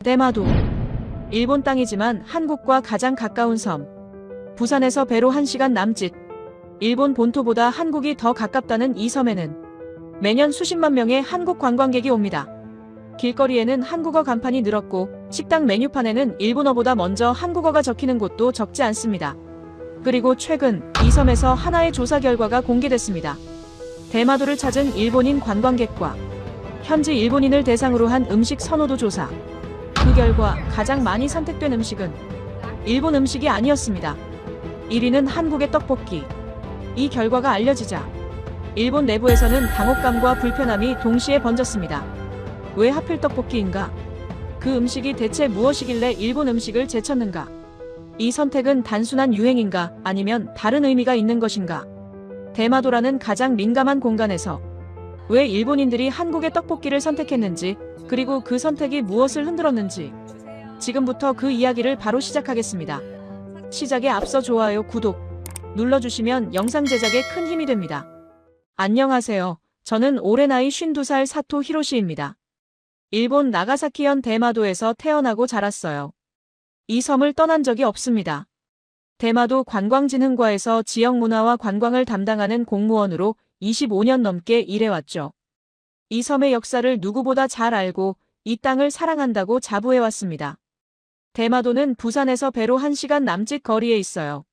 대마도. 일본 땅이지만 한국과 가장 가까운 섬. 부산에서 배로 1시간 남짓. 일본 본토보다 한국이 더 가깝다는 이 섬에는 매년 수십만 명의 한국 관광객이 옵니다. 길거리에는 한국어 간판이 늘었고 식당 메뉴판에는 일본어보다 먼저 한국어가 적히는 곳도 적지 않습니다. 그리고 최근 이 섬에서 하나의 조사 결과가 공개됐습니다. 대마도를 찾은 일본인 관광객과 현지 일본인을 대상으로 한 음식 선호도 조사. 그 결과 가장 많이 선택된 음식은 일본 음식이 아니었습니다. 1위는 한국의 떡볶이. 이 결과가 알려지자 일본 내부에서는 당혹감과 불편함이 동시에 번졌습니다. 왜 하필 떡볶이인가? 그 음식이 대체 무엇이길래 일본 음식을 제쳤는가? 이 선택은 단순한 유행인가? 아니면 다른 의미가 있는 것인가? 대마도라는 가장 민감한 공간에서 왜 일본인들이 한국의 떡볶이를 선택했는지, 그리고 그 선택이 무엇을 흔들었는지 지금부터 그 이야기를 바로 시작하겠습니다. 시작에 앞서 좋아요, 구독 눌러주시면 영상 제작에 큰 힘이 됩니다. 안녕하세요. 저는 올해 나이 52살 사토 히로시입니다. 일본 나가사키현 대마도에서 태어나고 자랐어요. 이 섬을 떠난 적이 없습니다. 대마도 관광진흥과에서 지역 문화와 관광을 담당하는 공무원으로 25년 넘게 일해왔죠. 이 섬의 역사를 누구보다 잘 알고 이 땅을 사랑한다고 자부해왔습니다. 대마도는 부산에서 배로 1시간 남짓 거리에 있어요.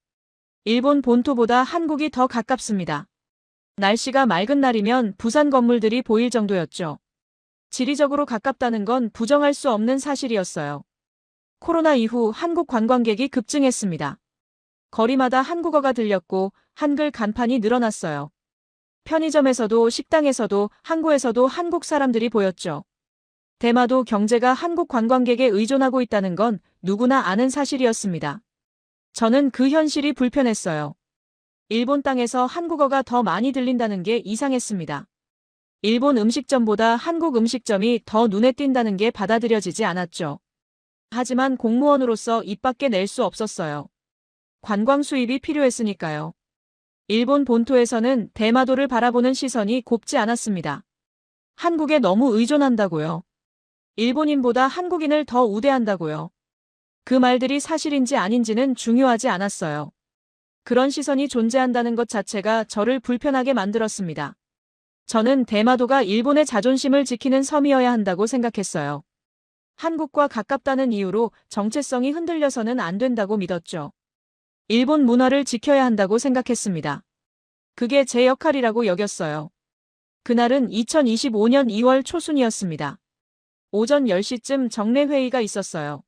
일본 본토보다 한국이 더 가깝습니다. 날씨가 맑은 날이면 부산 건물들이 보일 정도였죠. 지리적으로 가깝다는 건 부정할 수 없는 사실이었어요. 코로나 이후 한국 관광객이 급증했습니다. 거리마다 한국어가 들렸고 한글 간판이 늘어났어요. 편의점에서도 식당에서도 항구에서도 한국 사람들이 보였죠. 대마도 경제가 한국 관광객에 의존하고 있다는 건 누구나 아는 사실이었습니다. 저는 그 현실이 불편했어요. 일본 땅에서 한국어가 더 많이 들린다는 게 이상했습니다. 일본 음식점보다 한국 음식점이 더 눈에 띈다는 게 받아들여지지 않았죠. 하지만 공무원으로서 입 밖에 낼 수 없었어요. 관광 수입이 필요했으니까요. 일본 본토에서는 대마도를 바라보는 시선이 곱지 않았습니다. 한국에 너무 의존한다고요. 일본인보다 한국인을 더 우대한다고요. 그 말들이 사실인지 아닌지는 중요하지 않았어요. 그런 시선이 존재한다는 것 자체가 저를 불편하게 만들었습니다. 저는 대마도가 일본의 자존심을 지키는 섬이어야 한다고 생각했어요. 한국과 가깝다는 이유로 정체성이 흔들려서는 안 된다고 믿었죠. 일본 문화를 지켜야 한다고 생각했습니다. 그게 제 역할이라고 여겼어요. 그날은 2025년 2월 초순이었습니다. 오전 10시쯤 정례회의가 있었어요.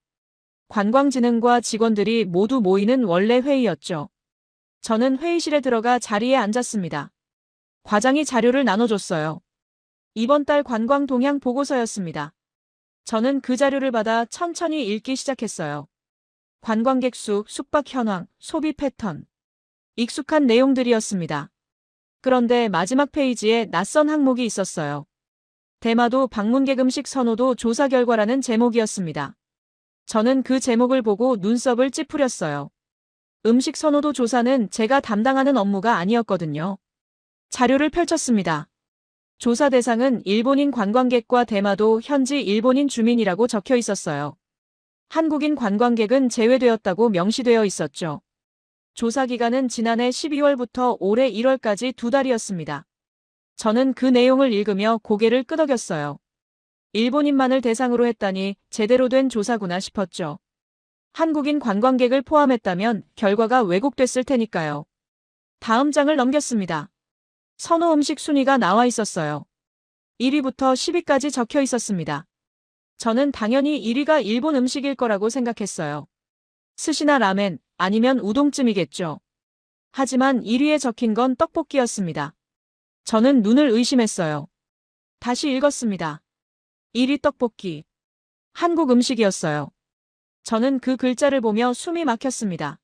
관광진흥과 직원들이 모두 모이는 원래 회의였죠. 저는 회의실에 들어가 자리에 앉았습니다. 과장이 자료를 나눠줬어요. 이번 달 관광 동향 보고서였습니다. 저는 그 자료를 받아 천천히 읽기 시작했어요. 관광객 수, 숙박 현황, 소비 패턴. 익숙한 내용들이었습니다. 그런데 마지막 페이지에 낯선 항목이 있었어요. 대마도 방문객 음식 선호도 조사 결과라는 제목이었습니다. 저는 그 제목을 보고 눈썹을 찌푸렸어요. 음식 선호도 조사는 제가 담당하는 업무가 아니었거든요. 자료를 펼쳤습니다. 조사 대상은 일본인 관광객과 대마도 현지 일본인 주민이라고 적혀 있었어요. 한국인 관광객은 제외되었다고 명시되어 있었죠. 조사 기간은 지난해 12월부터 올해 1월까지 2달이었습니다. 저는 그 내용을 읽으며 고개를 끄덕였어요. 일본인만을 대상으로 했다니 제대로 된 조사구나 싶었죠. 한국인 관광객을 포함했다면 결과가 왜곡됐을 테니까요. 다음 장을 넘겼습니다. 선호 음식 순위가 나와 있었어요. 1위부터 10위까지 적혀 있었습니다. 저는 당연히 1위가 일본 음식일 거라고 생각했어요. 스시나 라멘, 아니면 우동쯤이겠죠. 하지만 1위에 적힌 건 떡볶이였습니다. 저는 눈을 의심했어요. 다시 읽었습니다. 1위 떡볶이. 한국 음식이었어요. 저는 그 글자를 보며 숨이 막혔습니다.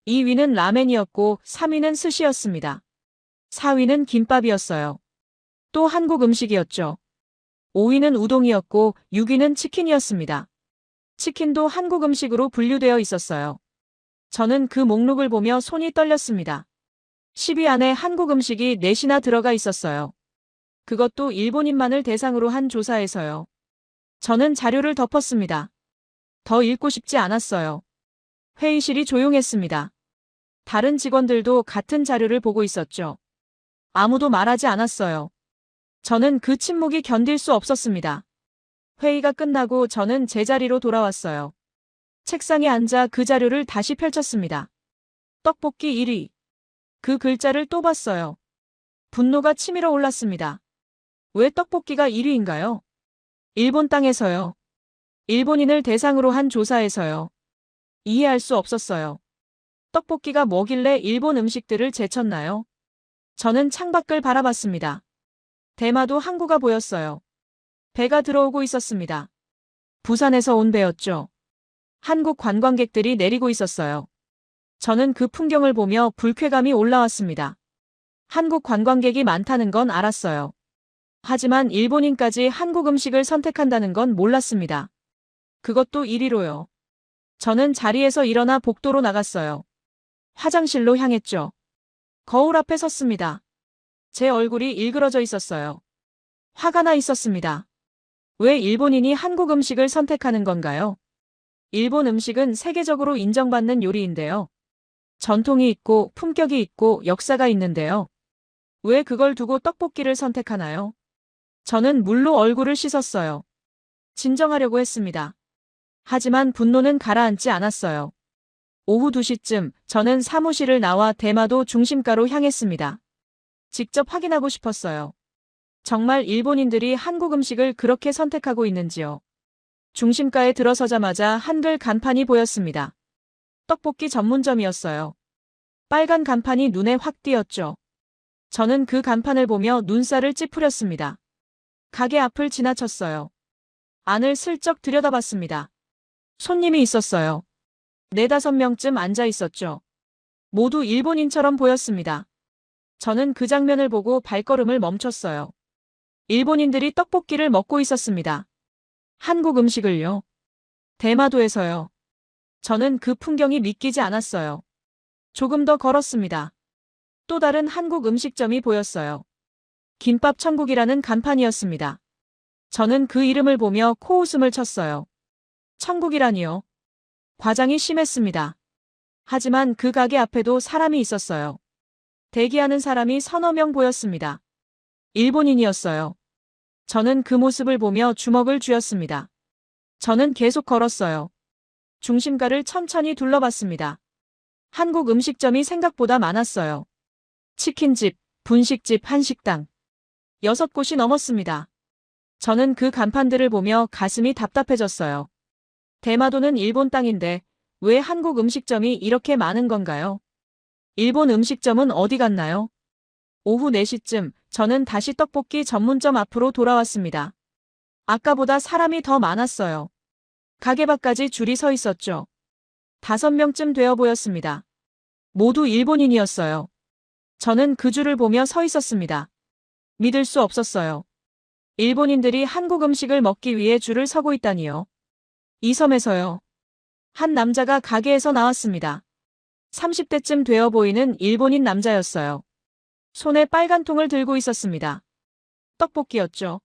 2위는 라멘이었고 3위는 스시였습니다. 4위는 김밥이었어요. 또 한국 음식이었죠. 5위는 우동이었고 6위는 치킨이었습니다. 치킨도 한국 음식으로 분류되어 있었어요. 저는 그 목록을 보며 손이 떨렸습니다. 10위 안에 한국 음식이 4시나 들어가 있었어요. 그것도 일본인만을 대상으로 한 조사에서요. 저는 자료를 덮었습니다. 더 읽고 싶지 않았어요. 회의실이 조용했습니다. 다른 직원들도 같은 자료를 보고 있었죠. 아무도 말하지 않았어요. 저는 그 침묵이 견딜 수 없었습니다. 회의가 끝나고 저는 제 자리로 돌아왔어요. 책상에 앉아 그 자료를 다시 펼쳤습니다. 떡볶이 1위. 그 글자를 또 봤어요. 분노가 치밀어 올랐습니다. 왜 떡볶이가 1위인가요? 일본 땅에서요. 일본인을 대상으로 한 조사에서요. 이해할 수 없었어요. 떡볶이가 뭐길래 일본 음식들을 제쳤나요? 저는 창밖을 바라봤습니다. 대마도 항구가 보였어요. 배가 들어오고 있었습니다. 부산에서 온 배였죠. 한국 관광객들이 내리고 있었어요. 저는 그 풍경을 보며 불쾌감이 올라왔습니다. 한국 관광객이 많다는 건 알았어요. 하지만 일본인까지 한국 음식을 선택한다는 건 몰랐습니다. 그것도 1위로요. 저는 자리에서 일어나 복도로 나갔어요. 화장실로 향했죠. 거울 앞에 섰습니다. 제 얼굴이 일그러져 있었어요. 화가 나 있었습니다. 왜 일본인이 한국 음식을 선택하는 건가요? 일본 음식은 세계적으로 인정받는 요리인데요. 전통이 있고 품격이 있고 역사가 있는데요. 왜 그걸 두고 떡볶이를 선택하나요? 저는 물로 얼굴을 씻었어요. 진정하려고 했습니다. 하지만 분노는 가라앉지 않았어요. 오후 2시쯤 저는 사무실을 나와 대마도 중심가로 향했습니다. 직접 확인하고 싶었어요. 정말 일본인들이 한국 음식을 그렇게 선택하고 있는지요. 중심가에 들어서자마자 한글 간판이 보였습니다. 떡볶이 전문점이었어요. 빨간 간판이 눈에 확 띄었죠. 저는 그 간판을 보며 눈살을 찌푸렸습니다. 가게 앞을 지나쳤어요. 안을 슬쩍 들여다봤습니다. 손님이 있었어요. 4~5명쯤 앉아 있었죠. 모두 일본인처럼 보였습니다. 저는 그 장면을 보고 발걸음을 멈췄어요. 일본인들이 떡볶이를 먹고 있었습니다. 한국 음식을요. 대마도에서요. 저는 그 풍경이 믿기지 않았어요. 조금 더 걸었습니다. 또 다른 한국 음식점이 보였어요. 김밥 천국이라는 간판이었습니다. 저는 그 이름을 보며 코웃음을 쳤어요. 천국이라니요. 과장이 심했습니다. 하지만 그 가게 앞에도 사람이 있었어요. 대기하는 사람이 3~4명 보였습니다. 일본인이었어요. 저는 그 모습을 보며 주먹을 쥐었습니다. 저는 계속 걸었어요. 중심가를 천천히 둘러봤습니다. 한국 음식점이 생각보다 많았어요. 치킨집, 분식집, 한식당. 6곳이 넘었습니다. 저는 그 간판들을 보며 가슴이 답답해졌어요. 대마도는 일본 땅인데 왜 한국 음식점이 이렇게 많은 건가요? 일본 음식점은 어디 갔나요? 오후 4시쯤 저는 다시 떡볶이 전문점 앞으로 돌아왔습니다. 아까보다 사람이 더 많았어요. 가게 밖까지 줄이 서 있었죠. 5명쯤 되어 보였습니다. 모두 일본인이었어요. 저는 그 줄을 보며 서 있었습니다. 믿을 수 없었어요. 일본인들이 한국 음식을 먹기 위해 줄을 서고 있다니요. 이 섬에서요. 한 남자가 가게에서 나왔습니다. 30대쯤 되어 보이는 일본인 남자였어요. 손에 빨간 통을 들고 있었습니다. 떡볶이였죠.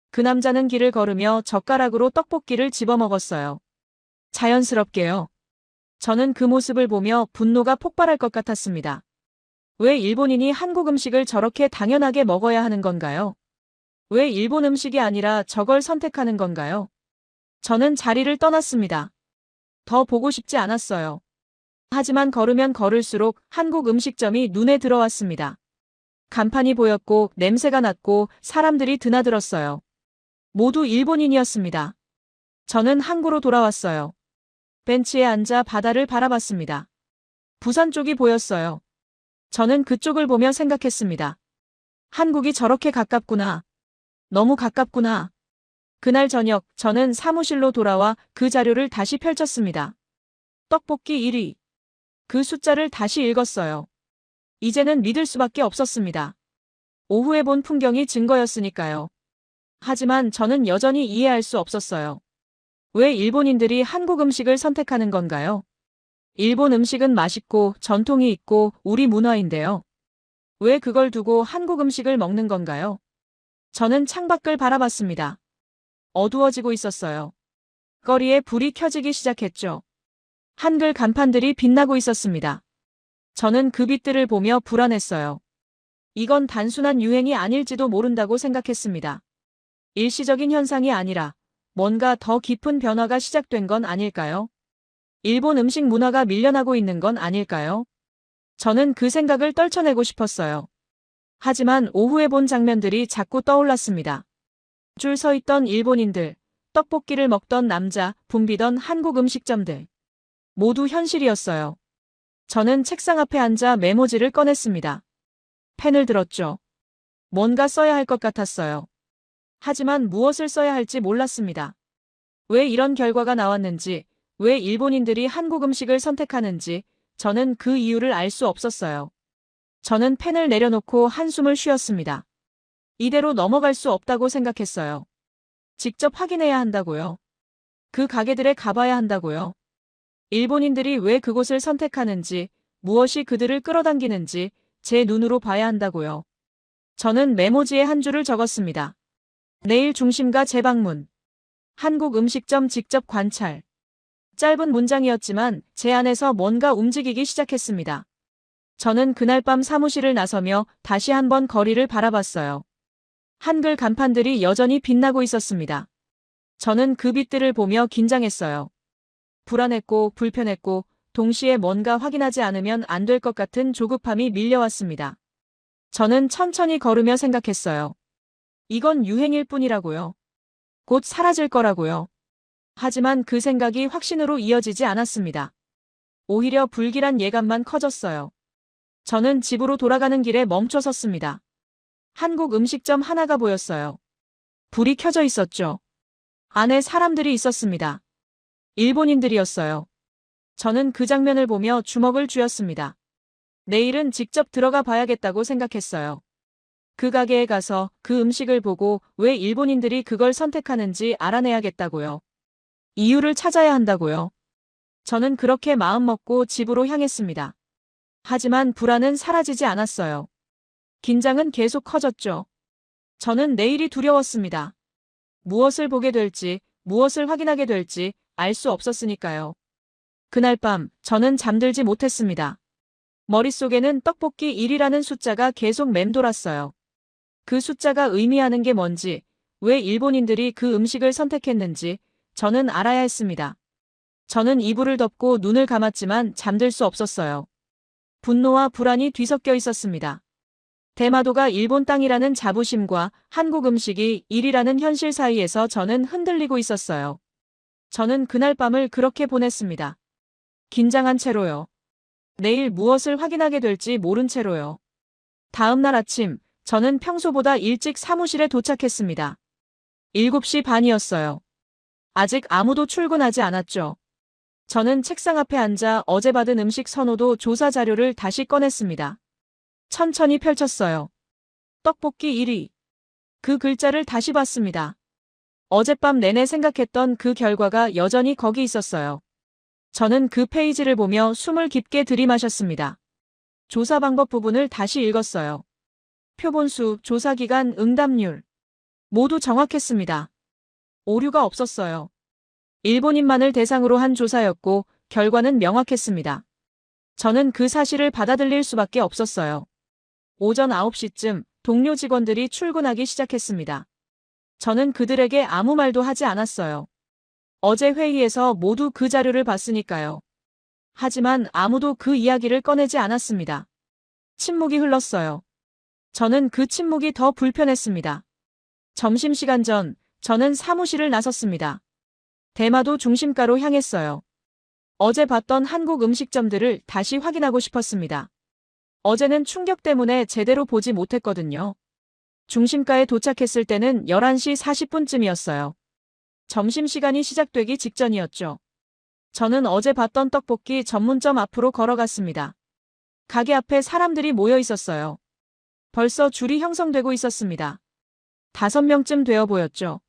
그 남자는 길을 걸으며 젓가락으로 떡볶이를 집어먹었어요. 자연스럽게요. 저는 그 모습을 보며 분노가 폭발할 것 같았습니다. 왜 일본인이 한국 음식을 저렇게 당연하게 먹어야 하는 건가요? 왜 일본 음식이 아니라 저걸 선택하는 건가요? 저는 자리를 떠났습니다. 더 보고 싶지 않았어요. 하지만 걸으면 걸을수록 한국 음식점이 눈에 들어왔습니다. 간판이 보였고 냄새가 났고 사람들이 드나들었어요. 모두 일본인이었습니다. 저는 항구로 돌아왔어요. 벤치에 앉아 바다를 바라봤습니다. 부산 쪽이 보였어요. 저는 그쪽을 보며 생각했습니다. 한국이 저렇게 가깝구나. 너무 가깝구나. 그날 저녁 저는 사무실로 돌아와 그 자료를 다시 펼쳤습니다. 떡볶이 1위. 그 숫자를 다시 읽었어요. 이제는 믿을 수밖에 없었습니다. 오후에 본 풍경이 증거였으니까요. 하지만 저는 여전히 이해할 수 없었어요. 왜 일본인들이 한국 음식을 선택하는 건가요? 일본 음식은 맛있고 전통이 있고 우리 문화인데요. 왜 그걸 두고 한국 음식을 먹는 건가요? 저는 창밖을 바라봤습니다. 어두워지고 있었어요. 거리에 불이 켜지기 시작했죠. 한글 간판들이 빛나고 있었습니다. 저는 그 빛들을 보며 불안했어요. 이건 단순한 유행이 아닐지도 모른다고 생각했습니다. 일시적인 현상이 아니라 뭔가 더 깊은 변화가 시작된 건 아닐까요? 일본 음식 문화가 밀려나고 있는 건 아닐까요? 저는 그 생각을 떨쳐내고 싶었어요. 하지만 오후에 본 장면들이 자꾸 떠올랐습니다. 줄 서 있던 일본인들, 떡볶이를 먹던 남자, 붐비던 한국 음식점들. 모두 현실이었어요. 저는 책상 앞에 앉아 메모지를 꺼냈습니다. 펜을 들었죠. 뭔가 써야 할 것 같았어요. 하지만 무엇을 써야 할지 몰랐습니다. 왜 이런 결과가 나왔는지, 왜 일본인들이 한국 음식을 선택하는지 저는 그 이유를 알 수 없었어요. 저는 펜을 내려놓고 한숨을 쉬었습니다. 이대로 넘어갈 수 없다고 생각했어요. 직접 확인해야 한다고요. 그 가게들에 가봐야 한다고요. 일본인들이 왜 그곳을 선택하는지, 무엇이 그들을 끌어당기는지 제 눈으로 봐야 한다고요. 저는 메모지에 한 줄을 적었습니다. 내일 중심가 재방문. 한국 음식점 직접 관찰. 짧은 문장이었지만 제 안에서 뭔가 움직이기 시작했습니다. 저는 그날 밤 사무실을 나서며 다시 한번 거리를 바라봤어요. 한글 간판들이 여전히 빛나고 있었습니다. 저는 그 빛들을 보며 긴장했어요. 불안했고 불편했고 동시에 뭔가 확인하지 않으면 안 될 것 같은 조급함이 밀려왔습니다. 저는 천천히 걸으며 생각했어요. 이건 유행일 뿐이라고요. 곧 사라질 거라고요. 하지만 그 생각이 확신으로 이어지지 않았습니다. 오히려 불길한 예감만 커졌어요. 저는 집으로 돌아가는 길에 멈춰 섰습니다. 한국 음식점 하나가 보였어요. 불이 켜져 있었죠. 안에 사람들이 있었습니다. 일본인들이었어요. 저는 그 장면을 보며 주먹을 쥐었습니다. 내일은 직접 들어가 봐야겠다고 생각했어요. 그 가게에 가서 그 음식을 보고 왜 일본인들이 그걸 선택하는지 알아내야겠다고요. 이유를 찾아야 한다고요. 저는 그렇게 마음먹고 집으로 향했습니다. 하지만 불안은 사라지지 않았어요. 긴장은 계속 커졌죠. 저는 내일이 두려웠습니다. 무엇을 보게 될지, 무엇을 확인하게 될지 알 수 없었으니까요. 그날 밤 저는 잠들지 못했습니다. 머릿속에는 떡볶이 1이라는 숫자가 계속 맴돌았어요. 그 숫자가 의미하는 게 뭔지, 왜 일본인들이 그 음식을 선택했는지 저는 알아야 했습니다. 저는 이불을 덮고 눈을 감았지만 잠들 수 없었어요. 분노와 불안이 뒤섞여 있었습니다. 대마도가 일본 땅이라는 자부심과 한국 음식이 1이라는 현실 사이에서 저는 흔들리고 있었어요. 저는 그날 밤을 그렇게 보냈습니다. 긴장한 채로요. 내일 무엇을 확인하게 될지 모른 채로요. 다음 날 아침, 저는 평소보다 일찍 사무실에 도착했습니다. 7시 반이었어요. 아직 아무도 출근하지 않았죠. 저는 책상 앞에 앉아 어제 받은 음식 선호도 조사 자료를 다시 꺼냈습니다. 천천히 펼쳤어요. 떡볶이 1위. 그 글자를 다시 봤습니다. 어젯밤 내내 생각했던 그 결과가 여전히 거기 있었어요. 저는 그 페이지를 보며 숨을 깊게 들이마셨습니다. 조사 방법 부분을 다시 읽었어요. 표본수, 조사기간, 응답률. 모두 정확했습니다. 오류가 없었어요. 일본인만을 대상으로 한 조사였고 결과는 명확했습니다. 저는 그 사실을 받아들일 수밖에 없었어요. 오전 9시쯤 동료 직원들이 출근하기 시작했습니다. 저는 그들에게 아무 말도 하지 않았어요. 어제 회의에서 모두 그 자료를 봤으니까요. 하지만 아무도 그 이야기를 꺼내지 않았습니다. 침묵이 흘렀어요. 저는 그 침묵이 더 불편했습니다. 점심시간 전, 저는 사무실을 나섰습니다. 대마도 중심가로 향했어요. 어제 봤던 한국 음식점들을 다시 확인하고 싶었습니다. 어제는 충격 때문에 제대로 보지 못했거든요. 중심가에 도착했을 때는 11시 40분쯤이었어요. 점심시간이 시작되기 직전이었죠. 저는 어제 봤던 떡볶이 전문점 앞으로 걸어갔습니다. 가게 앞에 사람들이 모여 있었어요. 벌써 줄이 형성되고 있었습니다. 5명쯤 되어 보였죠.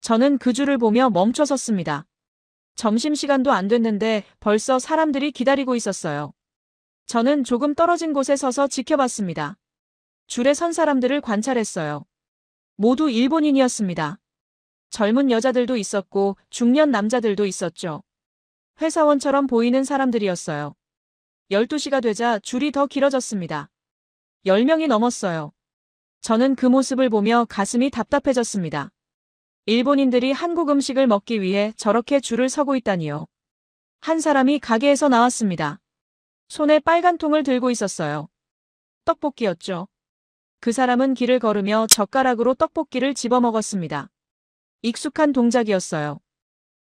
저는 그 줄을 보며 멈춰 섰습니다. 점심시간도 안 됐는데 벌써 사람들이 기다리고 있었어요. 저는 조금 떨어진 곳에 서서 지켜봤습니다. 줄에 선 사람들을 관찰했어요. 모두 일본인이었습니다. 젊은 여자들도 있었고 중년 남자들도 있었죠. 회사원처럼 보이는 사람들이었어요. 12시가 되자 줄이 더 길어졌습니다. 10명이 넘었어요. 저는 그 모습을 보며 가슴이 답답해졌습니다. 일본인들이 한국 음식을 먹기 위해 저렇게 줄을 서고 있다니요. 한 사람이 가게에서 나왔습니다. 손에 빨간 통을 들고 있었어요. 떡볶이였죠. 그 사람은 길을 걸으며 젓가락으로 떡볶이를 집어먹었습니다. 익숙한 동작이었어요.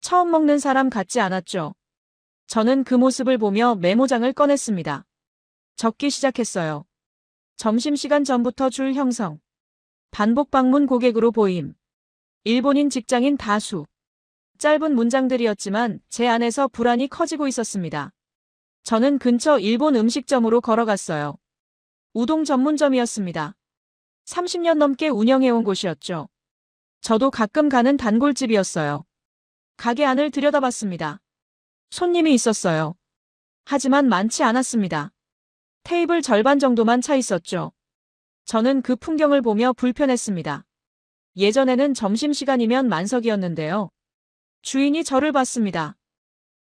처음 먹는 사람 같지 않았죠. 저는 그 모습을 보며 메모장을 꺼냈습니다. 적기 시작했어요. 점심시간 전부터 줄 형성. 반복 방문 고객으로 보임. 일본인 직장인 다수. 짧은 문장들이었지만 제 안에서 불안이 커지고 있었습니다. 저는 근처 일본 음식점으로 걸어갔어요. 우동 전문점이었습니다. 30년 넘게 운영해온 곳이었죠. 저도 가끔 가는 단골집이었어요. 가게 안을 들여다봤습니다. 손님이 있었어요. 하지만 많지 않았습니다. 테이블 절반 정도만 차 있었죠. 저는 그 풍경을 보며 불편했습니다. 예전에는 점심시간이면 만석이었는데요. 주인이 저를 봤습니다.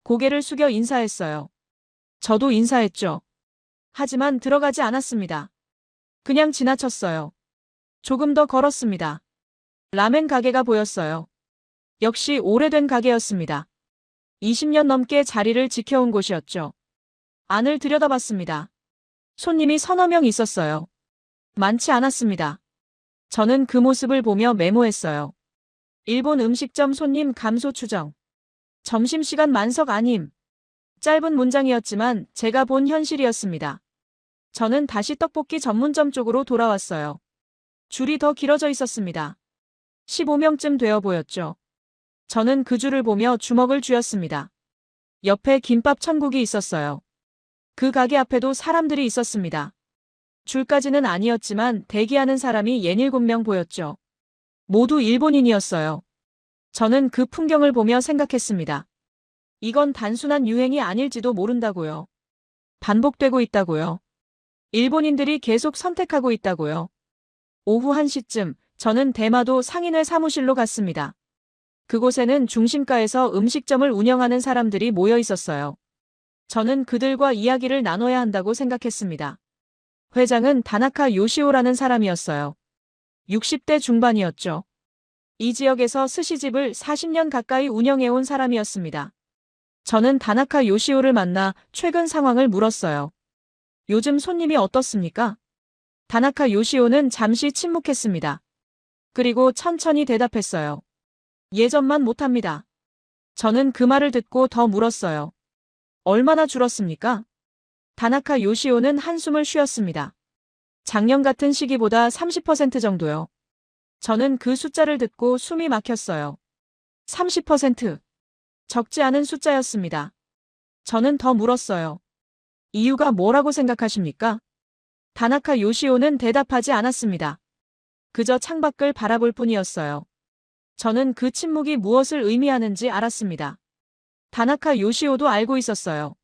고개를 숙여 인사했어요. 저도 인사했죠. 하지만 들어가지 않았습니다. 그냥 지나쳤어요. 조금 더 걸었습니다. 라멘 가게가 보였어요. 역시 오래된 가게였습니다. 20년 넘게 자리를 지켜온 곳이었죠. 안을 들여다봤습니다. 손님이 서너 명 있었어요. 많지 않았습니다. 저는 그 모습을 보며 메모했어요. 일본 음식점 손님 감소 추정. 점심시간 만석 아님. 짧은 문장이었지만 제가 본 현실이었습니다. 저는 다시 떡볶이 전문점 쪽으로 돌아왔어요. 줄이 더 길어져 있었습니다. 15명쯤 되어 보였죠. 저는 그 줄을 보며 주먹을 쥐었습니다. 옆에 김밥 천국이 있었어요. 그 가게 앞에도 사람들이 있었습니다. 줄까지는 아니었지만 대기하는 사람이 6-7명 보였죠. 모두 일본인이었어요. 저는 그 풍경을 보며 생각했습니다. 이건 단순한 유행이 아닐지도 모른다고요. 반복되고 있다고요. 일본인들이 계속 선택하고 있다고요. 오후 1시쯤 저는 대마도 상인회 사무실로 갔습니다. 그곳에는 중심가에서 음식점을 운영하는 사람들이 모여 있었어요. 저는 그들과 이야기를 나눠야 한다고 생각했습니다. 회장은 다나카 요시오라는 사람이었어요. 60대 중반이었죠. 이 지역에서 스시집을 40년 가까이 운영해온 사람이었습니다. 저는 다나카 요시오를 만나 최근 상황을 물었어요. 요즘 손님이 어떻습니까? 다나카 요시오는 잠시 침묵했습니다. 그리고 천천히 대답했어요. 예전만 못합니다. 저는 그 말을 듣고 더 물었어요. 얼마나 줄었습니까? 다나카 요시오는 한숨을 쉬었습니다. 작년 같은 시기보다 30% 정도요. 저는 그 숫자를 듣고 숨이 막혔어요. 30%. 적지 않은 숫자였습니다. 저는 더 물었어요. 이유가 뭐라고 생각하십니까? 다나카 요시오는 대답하지 않았습니다. 그저 창밖을 바라볼 뿐이었어요. 저는 그 침묵이 무엇을 의미하는지 알았습니다. 다나카 요시오도 알고 있었어요.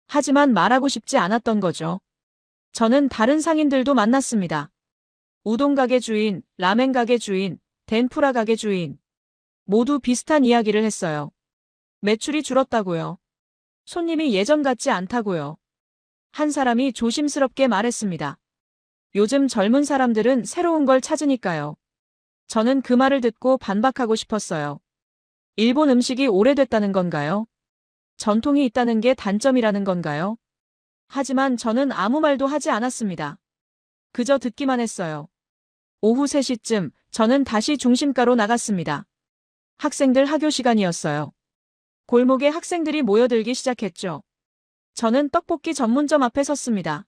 하지만 말하고 싶지 않았던 거죠. 저는 다른 상인들도 만났습니다. 우동 가게 주인, 라멘 가게 주인, 덴푸라 가게 주인. 모두 비슷한 이야기를 했어요. 매출이 줄었다고요. 손님이 예전 같지 않다고요. 한 사람이 조심스럽게 말했습니다. 요즘 젊은 사람들은 새로운 걸 찾으니까요. 저는 그 말을 듣고 반박하고 싶었어요. 일본 음식이 오래됐다는 건가요? 전통이 있다는 게 단점이라는 건가요? 하지만 저는 아무 말도 하지 않았습니다. 그저 듣기만 했어요. 오후 3시쯤 저는 다시 중심가로 나갔습니다. 학생들 학교 시간이었어요. 골목에 학생들이 모여들기 시작했죠. 저는 떡볶이 전문점 앞에 섰습니다.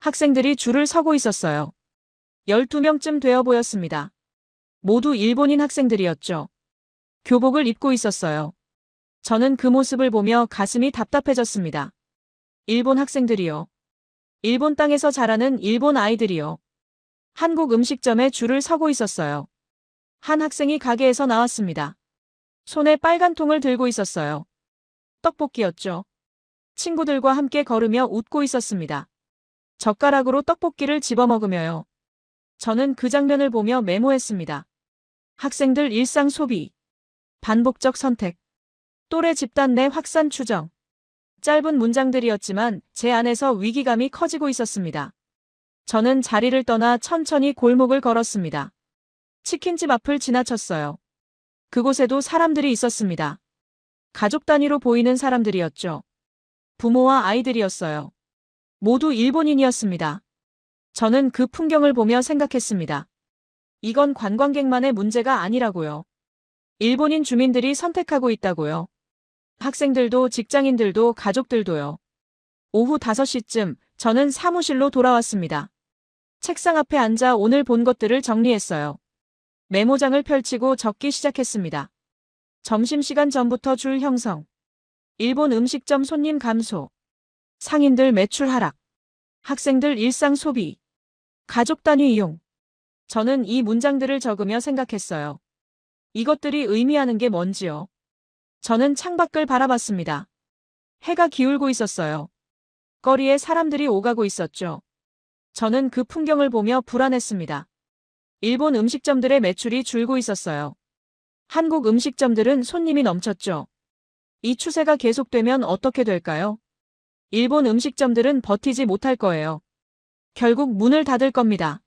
학생들이 줄을 서고 있었어요. 12명쯤 되어 보였습니다. 모두 일본인 학생들이었죠. 교복을 입고 있었어요. 저는 그 모습을 보며 가슴이 답답해졌습니다. 일본 학생들이요. 일본 땅에서 자라는 일본 아이들이요. 한국 음식점에 줄을 서고 있었어요. 한 학생이 가게에서 나왔습니다. 손에 빨간 통을 들고 있었어요. 떡볶이였죠. 친구들과 함께 걸으며 웃고 있었습니다. 젓가락으로 떡볶이를 집어먹으며요. 저는 그 장면을 보며 메모했습니다. 학생들 일상 소비, 반복적 선택, 또래 집단 내 확산 추정. 짧은 문장들이었지만 제 안에서 위기감이 커지고 있었습니다. 저는 자리를 떠나 천천히 골목을 걸었습니다. 치킨집 앞을 지나쳤어요. 그곳에도 사람들이 있었습니다. 가족 단위로 보이는 사람들이었죠. 부모와 아이들이었어요. 모두 일본인이었습니다. 저는 그 풍경을 보며 생각했습니다. 이건 관광객만의 문제가 아니라고요. 일본인 주민들이 선택하고 있다고요. 학생들도 직장인들도 가족들도요. 오후 5시쯤 저는 사무실로 돌아왔습니다. 책상 앞에 앉아 오늘 본 것들을 정리했어요. 메모장을 펼치고 적기 시작했습니다. 점심시간 전부터 줄 형성. 일본 음식점 손님 감소. 상인들 매출 하락. 학생들 일상 소비. 가족 단위 이용. 저는 이 문장들을 적으며 생각했어요. 이것들이 의미하는 게 뭔지요. 저는 창밖을 바라봤습니다. 해가 기울고 있었어요. 거리에 사람들이 오가고 있었죠. 저는 그 풍경을 보며 불안했습니다. 일본 음식점들의 매출이 줄고 있었어요. 한국 음식점들은 손님이 넘쳤죠. 이 추세가 계속되면 어떻게 될까요? 일본 음식점들은 버티지 못할 거예요. 결국 문을 닫을 겁니다.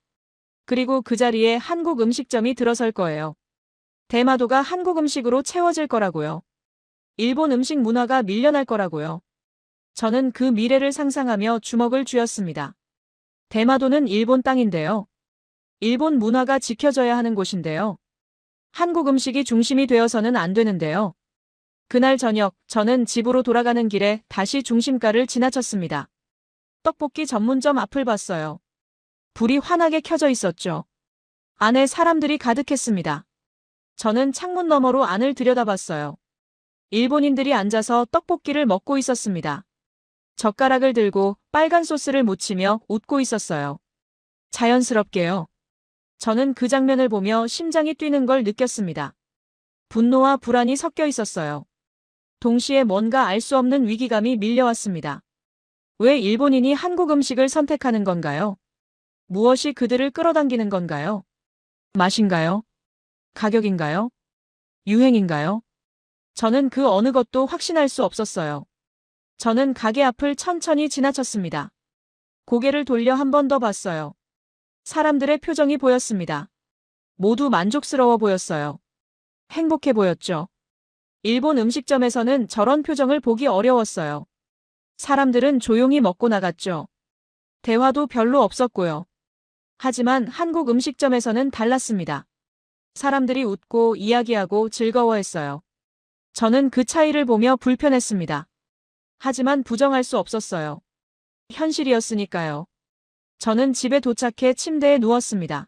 그리고 그 자리에 한국 음식점이 들어설 거예요. 대마도가 한국 음식으로 채워질 거라고요. 일본 음식 문화가 밀려날 거라고요. 저는 그 미래를 상상하며 주먹을 쥐었습니다. 대마도는 일본 땅인데요. 일본 문화가 지켜져야 하는 곳인데요. 한국 음식이 중심이 되어서는 안 되는데요. 그날 저녁 저는 집으로 돌아가는 길에 다시 중심가를 지나쳤습니다. 떡볶이 전문점 앞을 봤어요. 불이 환하게 켜져 있었죠. 안에 사람들이 가득했습니다. 저는 창문 너머로 안을 들여다봤어요. 일본인들이 앉아서 떡볶이를 먹고 있었습니다. 젓가락을 들고 빨간 소스를 묻히며 웃고 있었어요. 자연스럽게요. 저는 그 장면을 보며 심장이 뛰는 걸 느꼈습니다. 분노와 불안이 섞여 있었어요. 동시에 뭔가 알 수 없는 위기감이 밀려왔습니다. 왜 일본인이 한국 음식을 선택하는 건가요? 무엇이 그들을 끌어당기는 건가요? 맛인가요? 가격인가요? 유행인가요? 저는 그 어느 것도 확신할 수 없었어요. 저는 가게 앞을 천천히 지나쳤습니다. 고개를 돌려 한 번 더 봤어요. 사람들의 표정이 보였습니다. 모두 만족스러워 보였어요. 행복해 보였죠. 일본 음식점에서는 저런 표정을 보기 어려웠어요. 사람들은 조용히 먹고 나갔죠. 대화도 별로 없었고요. 하지만 한국 음식점에서는 달랐습니다. 사람들이 웃고 이야기하고 즐거워했어요. 저는 그 차이를 보며 불편했습니다. 하지만 부정할 수 없었어요. 현실이었으니까요. 저는 집에 도착해 침대에 누웠습니다.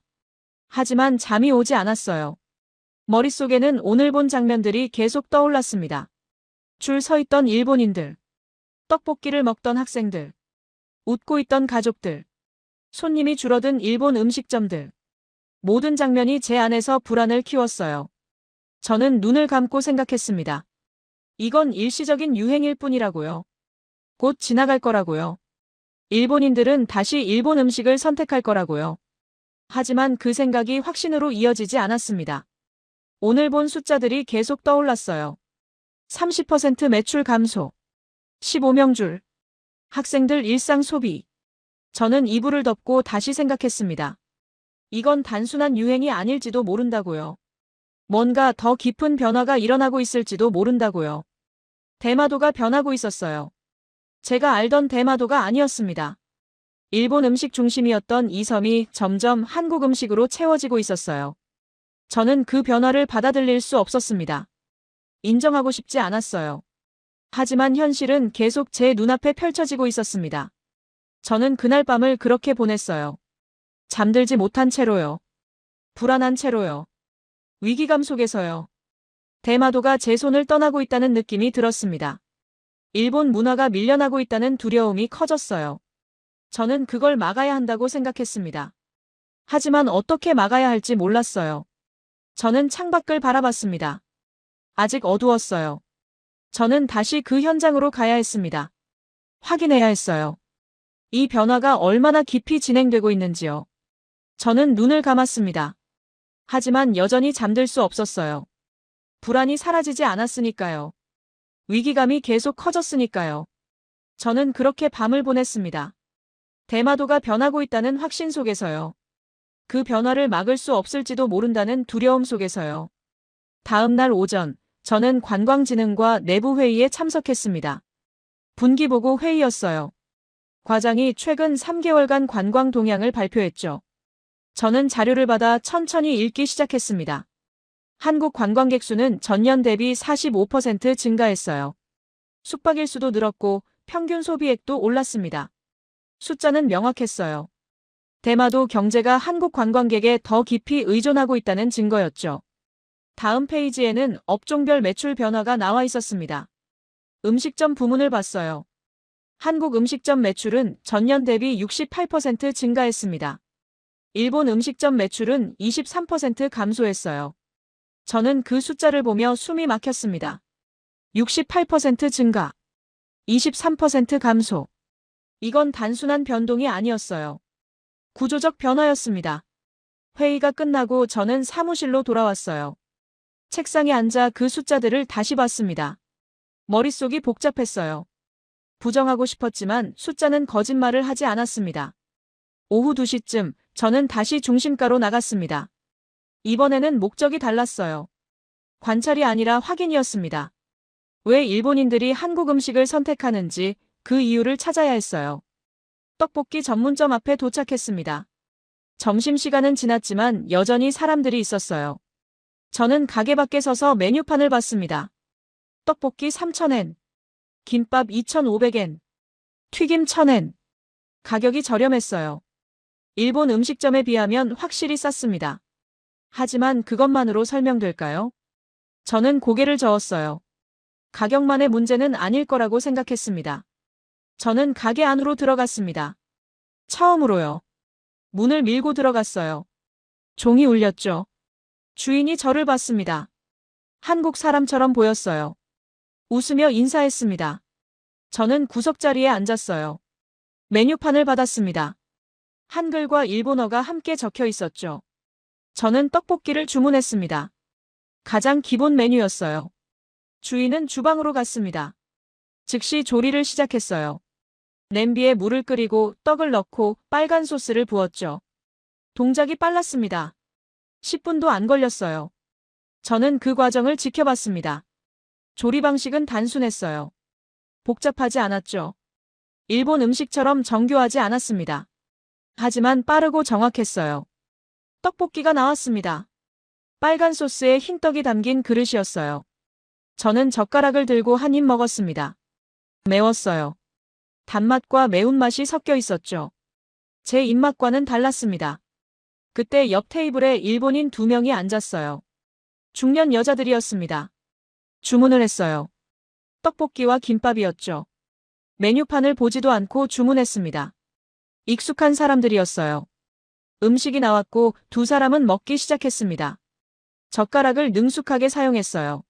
하지만 잠이 오지 않았어요. 머릿속에는 오늘 본 장면들이 계속 떠올랐습니다. 줄 서 있던 일본인들, 떡볶이를 먹던 학생들, 웃고 있던 가족들, 손님이 줄어든 일본 음식점들. 모든 장면이 제 안에서 불안을 키웠어요. 저는 눈을 감고 생각했습니다. 이건 일시적인 유행일 뿐이라고요. 곧 지나갈 거라고요. 일본인들은 다시 일본 음식을 선택할 거라고요. 하지만 그 생각이 확신으로 이어지지 않았습니다. 오늘 본 숫자들이 계속 떠올랐어요. 30% 매출 감소. 15명줄. 학생들 일상 소비. 저는 이불을 덮고 다시 생각했습니다. 이건 단순한 유행이 아닐지도 모른다고요. 뭔가 더 깊은 변화가 일어나고 있을지도 모른다고요. 대마도가 변하고 있었어요. 제가 알던 대마도가 아니었습니다. 일본 음식 중심이었던 이 섬이 점점 한국 음식으로 채워지고 있었어요. 저는 그 변화를 받아들일 수 없었습니다. 인정하고 싶지 않았어요. 하지만 현실은 계속 제 눈앞에 펼쳐지고 있었습니다. 저는 그날 밤을 그렇게 보냈어요. 잠들지 못한 채로요. 불안한 채로요. 위기감 속에서요. 대마도가 제 손을 떠나고 있다는 느낌이 들었습니다. 일본 문화가 밀려나고 있다는 두려움이 커졌어요. 저는 그걸 막아야 한다고 생각했습니다. 하지만 어떻게 막아야 할지 몰랐어요. 저는 창밖을 바라봤습니다. 아직 어두웠어요. 저는 다시 그 현장으로 가야 했습니다. 확인해야 했어요. 이 변화가 얼마나 깊이 진행되고 있는지요. 저는 눈을 감았습니다. 하지만 여전히 잠들 수 없었어요. 불안이 사라지지 않았으니까요. 위기감이 계속 커졌으니까요. 저는 그렇게 밤을 보냈습니다. 대마도가 변하고 있다는 확신 속에서요. 그 변화를 막을 수 없을지도 모른다는 두려움 속에서요. 다음 날 오전, 저는 관광진흥과 내부회의에 참석했습니다. 분기보고 회의였어요. 과장이 최근 3개월간 관광 동향을 발표했죠. 저는 자료를 받아 천천히 읽기 시작했습니다. 한국 관광객 수는 전년 대비 45% 증가했어요. 숙박일수도 늘었고 평균 소비액도 올랐습니다. 숫자는 명확했어요. 대마도 경제가 한국 관광객에 더 깊이 의존하고 있다는 증거였죠. 다음 페이지에는 업종별 매출 변화가 나와 있었습니다. 음식점 부문을 봤어요. 한국 음식점 매출은 전년 대비 68% 증가했습니다. 일본 음식점 매출은 23% 감소했어요. 저는 그 숫자를 보며 숨이 막혔습니다. 68% 증가, 23% 감소. 이건 단순한 변동이 아니었어요. 구조적 변화였습니다. 회의가 끝나고 저는 사무실로 돌아왔어요. 책상에 앉아 그 숫자들을 다시 봤습니다. 머릿속이 복잡했어요. 부정하고 싶었지만 숫자는 거짓말을 하지 않았습니다. 오후 2시쯤 저는 다시 중심가로 나갔습니다. 이번에는 목적이 달랐어요. 관찰이 아니라 확인이었습니다. 왜 일본인들이 한국 음식을 선택하는지 그 이유를 찾아야 했어요. 떡볶이 전문점 앞에 도착했습니다. 점심시간은 지났지만 여전히 사람들이 있었어요. 저는 가게 밖에 서서 메뉴판을 봤습니다. 떡볶이 3,000엔, 김밥 2,500엔, 튀김 1,000엔. 가격이 저렴했어요. 일본 음식점에 비하면 확실히 쌌습니다. 하지만 그것만으로 설명될까요? 저는 고개를 저었어요. 가격만의 문제는 아닐 거라고 생각했습니다. 저는 가게 안으로 들어갔습니다. 처음으로요. 문을 밀고 들어갔어요. 종이 울렸죠. 주인이 저를 봤습니다. 한국 사람처럼 보였어요. 웃으며 인사했습니다. 저는 구석자리에 앉았어요. 메뉴판을 받았습니다. 한글과 일본어가 함께 적혀 있었죠. 저는 떡볶이를 주문했습니다. 가장 기본 메뉴였어요. 주인은 주방으로 갔습니다. 즉시 조리를 시작했어요. 냄비에 물을 끓이고 떡을 넣고 빨간 소스를 부었죠. 동작이 빨랐습니다. 10분도 안 걸렸어요. 저는 그 과정을 지켜봤습니다. 조리 방식은 단순했어요. 복잡하지 않았죠. 일본 음식처럼 정교하지 않았습니다. 하지만 빠르고 정확했어요. 떡볶이가 나왔습니다. 빨간 소스에 흰 떡이 담긴 그릇이었어요. 저는 젓가락을 들고 한 입 먹었습니다. 매웠어요. 단맛과 매운맛이 섞여 있었죠. 제 입맛과는 달랐습니다. 그때 옆 테이블에 일본인 2명이 앉았어요. 중년 여자들이었습니다. 주문을 했어요. 떡볶이와 김밥이었죠. 메뉴판을 보지도 않고 주문했습니다. 익숙한 사람들이었어요. 음식이 나왔고 2사람은 먹기 시작했습니다. 젓가락을 능숙하게 사용했어요.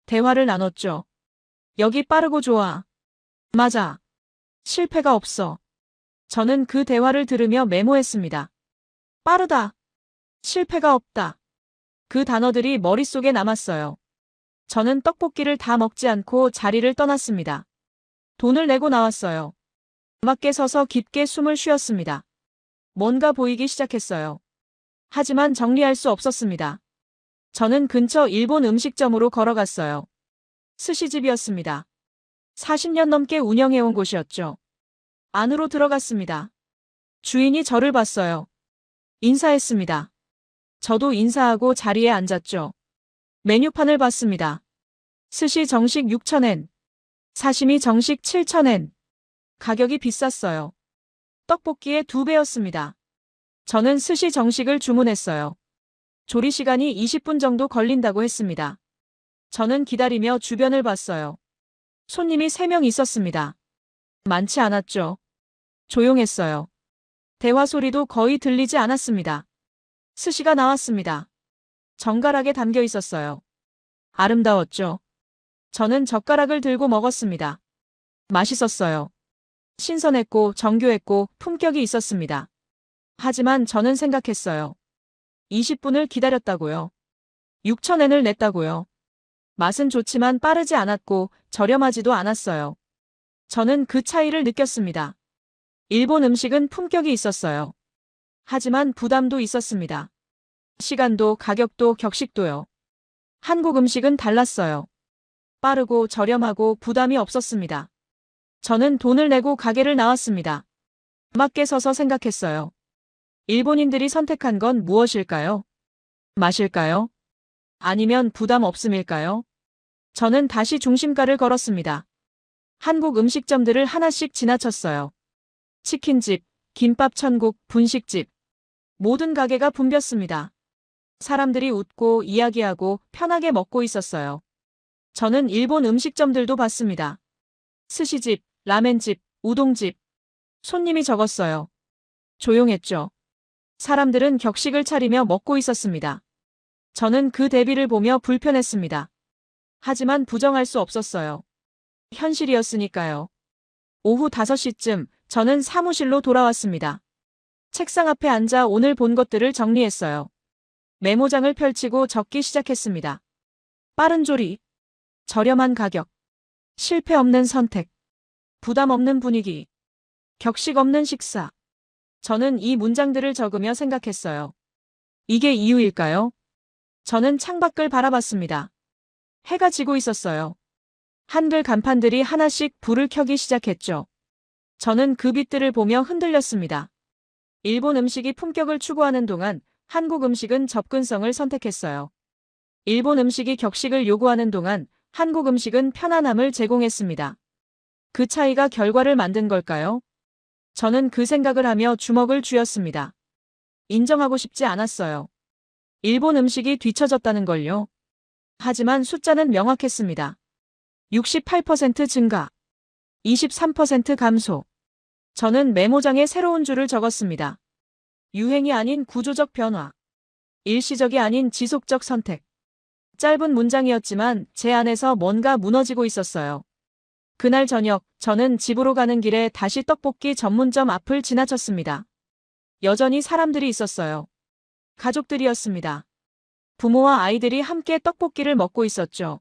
대화를 나눴죠. 여기 빠르고 좋아. 맞아. 실패가 없어. 저는 그 대화를 들으며 메모했습니다. 빠르다. 실패가 없다. 그 단어들이 머릿속에 남았어요. 저는 떡볶이를 다 먹지 않고 자리를 떠났습니다. 돈을 내고 나왔어요. 밖에 서서 깊게 숨을 쉬었습니다. 뭔가 보이기 시작했어요. 하지만 정리할 수 없었습니다. 저는 근처 일본 음식점으로 걸어갔어요. 스시집이었습니다. 40년 넘게 운영해온 곳이었죠. 안으로 들어갔습니다. 주인이 저를 봤어요. 인사했습니다. 저도 인사하고 자리에 앉았죠. 메뉴판을 봤습니다. 스시 정식 6,000엔, 사시미 정식 7,000엔. 가격이 비쌌어요. 떡볶이의 2배였습니다. 저는 스시 정식을 주문했어요. 조리 시간이 20분 정도 걸린다고 했습니다. 저는 기다리며 주변을 봤어요. 손님이 3명 있었습니다. 많지 않았죠. 조용했어요. 대화 소리도 거의 들리지 않았습니다. 스시가 나왔습니다. 정갈하게 담겨 있었어요. 아름다웠죠. 저는 젓가락을 들고 먹었습니다. 맛있었어요. 신선했고 정교했고 품격이 있었습니다. 하지만 저는 생각했어요. 20분을 기다렸다고요. 6,000엔을 냈다고요. 맛은 좋지만 빠르지 않았고 저렴하지도 않았어요. 저는 그 차이를 느꼈습니다. 일본 음식은 품격이 있었어요. 하지만 부담도 있었습니다. 시간도 가격도 격식도요. 한국 음식은 달랐어요. 빠르고 저렴하고 부담이 없었습니다. 저는 돈을 내고 가게를 나왔습니다. 맞게 서서 생각했어요. 일본인들이 선택한 건 무엇일까요? 맛일까요? 아니면 부담 없음일까요? 저는 다시 중심가를 걸었습니다. 한국 음식점들을 하나씩 지나쳤어요. 치킨집, 김밥 천국, 분식집. 모든 가게가 붐볐습니다. 사람들이 웃고 이야기하고 편하게 먹고 있었어요. 저는 일본 음식점들도 봤습니다. 스시집, 라멘집, 우동집. 손님이 적었어요. 조용했죠. 사람들은 격식을 차리며 먹고 있었습니다. 저는 그 대비를 보며 불편했습니다. 하지만 부정할 수 없었어요. 현실이었으니까요. 오후 5시쯤 저는 사무실로 돌아왔습니다. 책상 앞에 앉아 오늘 본 것들을 정리했어요. 메모장을 펼치고 적기 시작했습니다. 빠른 조리, 저렴한 가격, 실패 없는 선택, 부담 없는 분위기, 격식 없는 식사. 저는 이 문장들을 적으며 생각했어요. 이게 이유일까요? 저는 창밖을 바라봤습니다. 해가 지고 있었어요. 한글 간판들이 하나씩 불을 켜기 시작했죠. 저는 그 빛들을 보며 흔들렸습니다. 일본 음식이 품격을 추구하는 동안 한국 음식은 접근성을 선택했어요. 일본 음식이 격식을 요구하는 동안 한국 음식은 편안함을 제공했습니다. 그 차이가 결과를 만든 걸까요? 저는 그 생각을 하며 주먹을 쥐었습니다. 인정하고 싶지 않았어요. 일본 음식이 뒤처졌다는 걸요. 하지만 숫자는 명확했습니다. 68% 증가, 23% 감소. 저는 메모장에 새로운 줄을 적었습니다. 유행이 아닌 구조적 변화, 일시적이 아닌 지속적 선택. 짧은 문장이었지만 제 안에서 뭔가 무너지고 있었어요. 그날 저녁, 저는 집으로 가는 길에 다시 떡볶이 전문점 앞을 지나쳤습니다. 여전히 사람들이 있었어요. 가족들이었습니다. 부모와 아이들이 함께 떡볶이를 먹고 있었죠.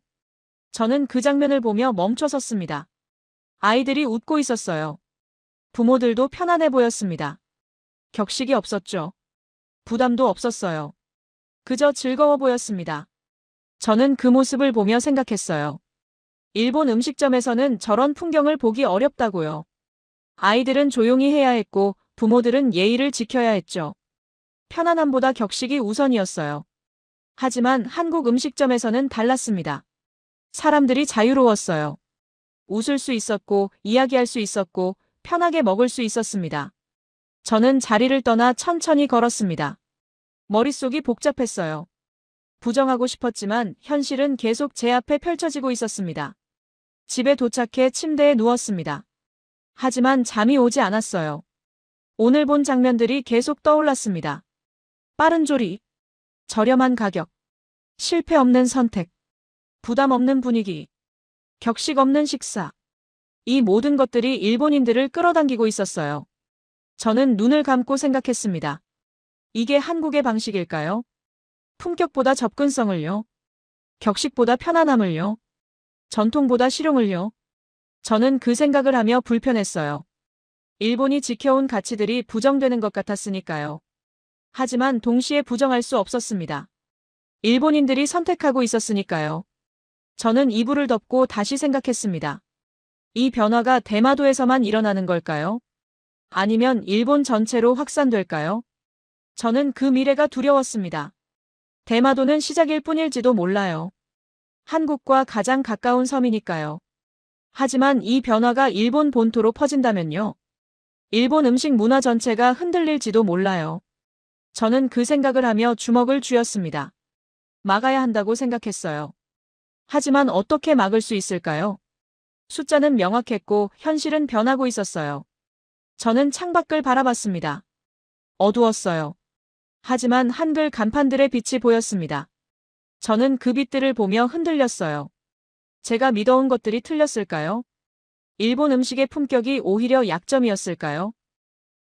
저는 그 장면을 보며 멈춰 섰습니다. 아이들이 웃고 있었어요. 부모들도 편안해 보였습니다. 격식이 없었죠. 부담도 없었어요. 그저 즐거워 보였습니다. 저는 그 모습을 보며 생각했어요. 일본 음식점에서는 저런 풍경을 보기 어렵다고요. 아이들은 조용히 해야 했고 부모들은 예의를 지켜야 했죠. 편안함보다 격식이 우선이었어요. 하지만 한국 음식점에서는 달랐습니다. 사람들이 자유로웠어요. 웃을 수 있었고 이야기할 수 있었고 편하게 먹을 수 있었습니다. 저는 자리를 떠나 천천히 걸었습니다. 머릿속이 복잡했어요. 부정하고 싶었지만 현실은 계속 제 앞에 펼쳐지고 있었습니다. 집에 도착해 침대에 누웠습니다. 하지만 잠이 오지 않았어요. 오늘 본 장면들이 계속 떠올랐습니다. 빠른 조리, 저렴한 가격, 실패 없는 선택, 부담 없는 분위기, 격식 없는 식사. 이 모든 것들이 일본인들을 끌어당기고 있었어요. 저는 눈을 감고 생각했습니다. 이게 한국의 방식일까요? 품격보다 접근성을요? 격식보다 편안함을요? 전통보다 실용을요? 저는 그 생각을 하며 불편했어요. 일본이 지켜온 가치들이 부정되는 것 같았으니까요. 하지만 동시에 부정할 수 없었습니다. 일본인들이 선택하고 있었으니까요. 저는 이불을 덮고 다시 생각했습니다. 이 변화가 대마도에서만 일어나는 걸까요? 아니면 일본 전체로 확산될까요? 저는 그 미래가 두려웠습니다. 대마도는 시작일 뿐일지도 몰라요. 한국과 가장 가까운 섬이니까요. 하지만 이 변화가 일본 본토로 퍼진다면요. 일본 음식 문화 전체가 흔들릴지도 몰라요. 저는 그 생각을 하며 주먹을 쥐었습니다. 막아야 한다고 생각했어요. 하지만 어떻게 막을 수 있을까요? 숫자는 명확했고 현실은 변하고 있었어요. 저는 창밖을 바라봤습니다. 어두웠어요. 하지만 한글 간판들의 빛이 보였습니다. 저는 그 빛들을 보며 흔들렸어요. 제가 믿어온 것들이 틀렸을까요? 일본 음식의 품격이 오히려 약점이었을까요?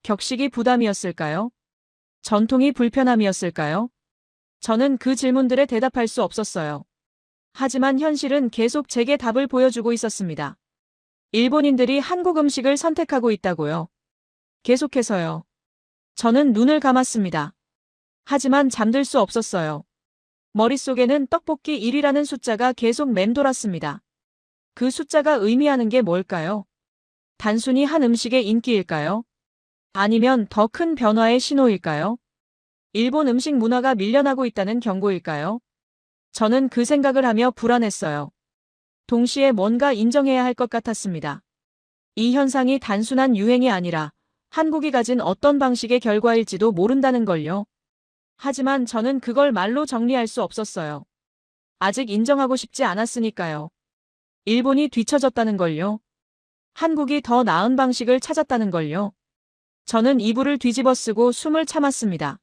격식이 부담이었을까요? 전통이 불편함이었을까요? 저는 그 질문들에 대답할 수 없었어요. 하지만 현실은 계속 제게 답을 보여주고 있었습니다. 일본인들이 한국 음식을 선택하고 있다고요. 계속해서요. 저는 눈을 감았습니다. 하지만 잠들 수 없었어요. 머릿속에는 떡볶이 1위라는 숫자가 계속 맴돌았습니다. 그 숫자가 의미하는 게 뭘까요? 단순히 한 음식의 인기일까요? 아니면 더 큰 변화의 신호일까요? 일본 음식 문화가 밀려나고 있다는 경고일까요? 저는 그 생각을 하며 불안했어요. 동시에 뭔가 인정해야 할 것 같았습니다. 이 현상이 단순한 유행이 아니라 한국이 가진 어떤 방식의 결과일지도 모른다는 걸요. 하지만 저는 그걸 말로 정리할 수 없었어요. 아직 인정하고 싶지 않았으니까요. 일본이 뒤처졌다는 걸요. 한국이 더 나은 방식을 찾았다는 걸요. 저는 이불을 뒤집어 쓰고 숨을 참았습니다.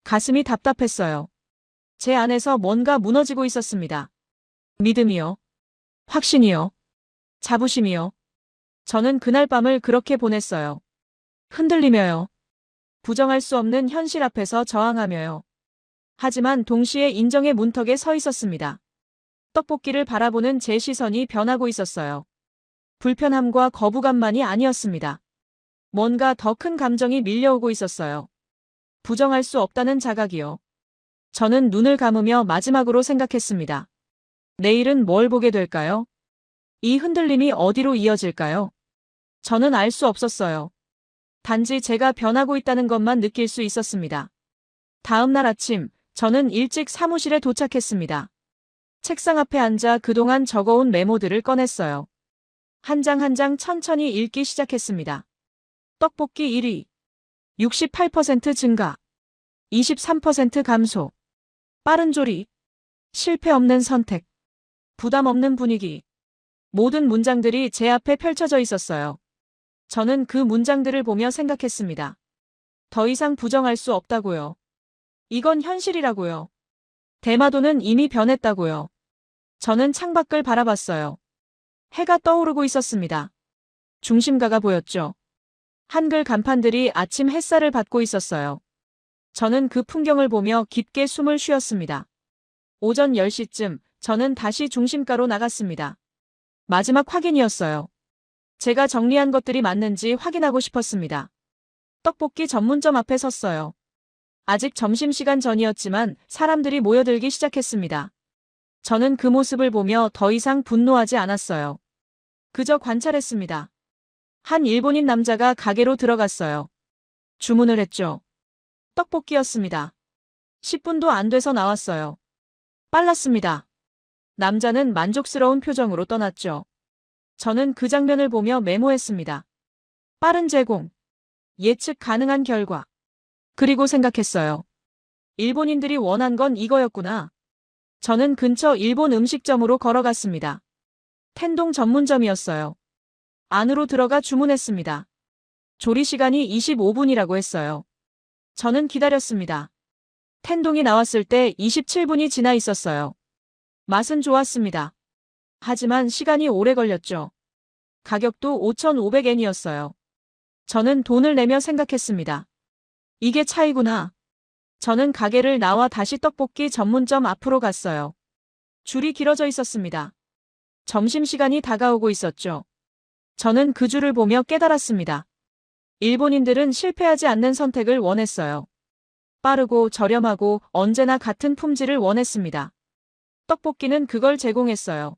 가슴이 답답했어요. 제 안에서 뭔가 무너지고 있었습니다. 믿음이요. 확신이요. 자부심이요. 저는 그날 밤을 그렇게 보냈어요. 흔들리며요. 부정할 수 없는 현실 앞에서 저항하며요. 하지만 동시에 인정의 문턱에 서 있었습니다. 떡볶이를 바라보는 제 시선이 변하고 있었어요. 불편함과 거부감만이 아니었습니다. 뭔가 더 큰 감정이 밀려오고 있었어요. 부정할 수 없다는 자각이요. 저는 눈을 감으며 마지막으로 생각했습니다. 내일은 뭘 보게 될까요? 이 흔들림이 어디로 이어질까요? 저는 알 수 없었어요. 단지 제가 변하고 있다는 것만 느낄 수 있었습니다. 다음 날 아침, 저는 일찍 사무실에 도착했습니다. 책상 앞에 앉아 그동안 적어온 메모들을 꺼냈어요. 한 장 한 장 천천히 읽기 시작했습니다. 떡볶이 1위. 68% 증가. 23% 감소. 빠른 조리. 실패 없는 선택. 부담 없는 분위기. 모든 문장들이 제 앞에 펼쳐져 있었어요. 저는 그 문장들을 보며 생각했습니다. 더 이상 부정할 수 없다고요. 이건 현실이라고요. 대마도는 이미 변했다고요. 저는 창밖을 바라봤어요. 해가 떠오르고 있었습니다. 중심가가 보였죠. 한글 간판들이 아침 햇살을 받고 있었어요. 저는 그 풍경을 보며 깊게 숨을 쉬었습니다. 오전 10시쯤 저는 다시 중심가로 나갔습니다. 마지막 확인이었어요. 제가 정리한 것들이 맞는지 확인하고 싶었습니다. 떡볶이 전문점 앞에 섰어요. 아직 점심시간 전이었지만 사람들이 모여들기 시작했습니다. 저는 그 모습을 보며 더 이상 분노하지 않았어요. 그저 관찰했습니다. 한 일본인 남자가 가게로 들어갔어요. 주문을 했죠. 떡볶이였습니다. 10분도 안 돼서 나왔어요. 빨랐습니다. 남자는 만족스러운 표정으로 떠났죠. 저는 그 장면을 보며 메모했습니다. 빠른 제공. 예측 가능한 결과. 그리고 생각했어요. 일본인들이 원한 건 이거였구나. 저는 근처 일본 음식점으로 걸어갔습니다. 텐동 전문점이었어요. 안으로 들어가 주문했습니다. 조리 시간이 25분이라고 했어요. 저는 기다렸습니다. 텐동이 나왔을 때 27분이 지나 있었어요. 맛은 좋았습니다. 하지만 시간이 오래 걸렸죠. 가격도 5,500엔이었어요. 저는 돈을 내며 생각했습니다. 이게 차이구나. 저는 가게를 나와 다시 떡볶이 전문점 앞으로 갔어요. 줄이 길어져 있었습니다. 점심시간이 다가오고 있었죠. 저는 그 줄을 보며 깨달았습니다. 일본인들은 실패하지 않는 선택을 원했어요. 빠르고 저렴하고 언제나 같은 품질을 원했습니다. 떡볶이는 그걸 제공했어요.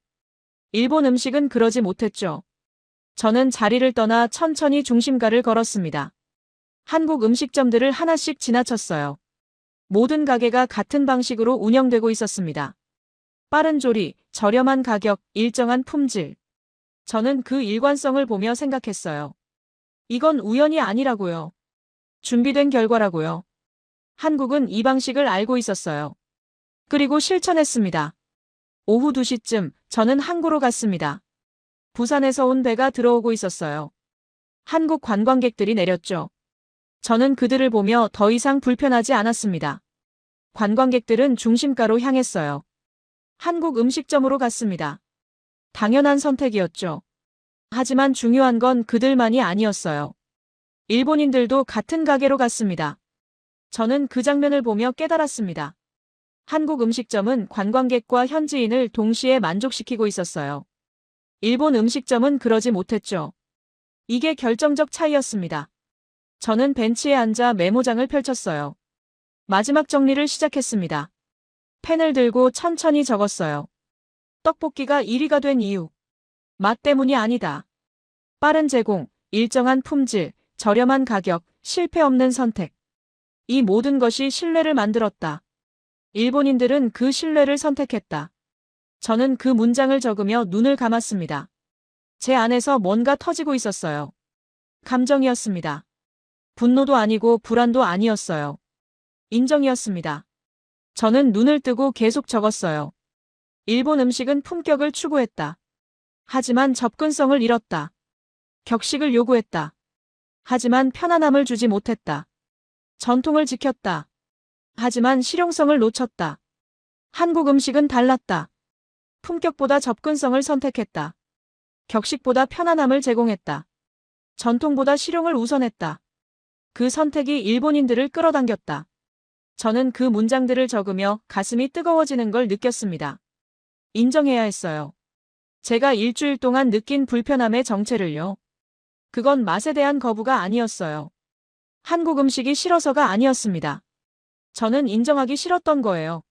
일본 음식은 그러지 못했죠. 저는 자리를 떠나 천천히 중심가를 걸었습니다. 한국 음식점들을 하나씩 지나쳤어요. 모든 가게가 같은 방식으로 운영되고 있었습니다. 빠른 조리, 저렴한 가격, 일정한 품질. 저는 그 일관성을 보며 생각했어요. 이건 우연이 아니라고요. 준비된 결과라고요. 한국은 이 방식을 알고 있었어요. 그리고 실천했습니다. 오후 2시쯤 저는 항구로 갔습니다. 부산에서 온 배가 들어오고 있었어요. 한국 관광객들이 내렸죠. 저는 그들을 보며 더 이상 불편하지 않았습니다. 관광객들은 중심가로 향했어요. 한국 음식점으로 갔습니다. 당연한 선택이었죠. 하지만 중요한 건 그들만이 아니었어요. 일본인들도 같은 가게로 갔습니다. 저는 그 장면을 보며 깨달았습니다. 한국 음식점은 관광객과 현지인을 동시에 만족시키고 있었어요. 일본 음식점은 그러지 못했죠. 이게 결정적 차이였습니다. 저는 벤치에 앉아 메모장을 펼쳤어요. 마지막 정리를 시작했습니다. 펜을 들고 천천히 적었어요. 떡볶이가 1위가 된 이유. 맛 때문이 아니다. 빠른 제공, 일정한 품질, 저렴한 가격, 실패 없는 선택. 이 모든 것이 신뢰를 만들었다. 일본인들은 그 신뢰를 선택했다. 저는 그 문장을 적으며 눈을 감았습니다. 제 안에서 뭔가 터지고 있었어요. 감정이었습니다. 분노도 아니고 불안도 아니었어요. 인정이었습니다. 저는 눈을 뜨고 계속 적었어요. 일본 음식은 품격을 추구했다. 하지만 접근성을 잃었다. 격식을 요구했다. 하지만 편안함을 주지 못했다. 전통을 지켰다. 하지만 실용성을 놓쳤다. 한국 음식은 달랐다. 품격보다 접근성을 선택했다. 격식보다 편안함을 제공했다. 전통보다 실용을 우선했다. 그 선택이 일본인들을 끌어당겼다. 저는 그 문장들을 적으며 가슴이 뜨거워지는 걸 느꼈습니다. 인정해야 했어요. 제가 일주일 동안 느낀 불편함의 정체를요. 그건 맛에 대한 거부가 아니었어요. 한국 음식이 싫어서가 아니었습니다. 저는 인정하기 싫었던 거예요.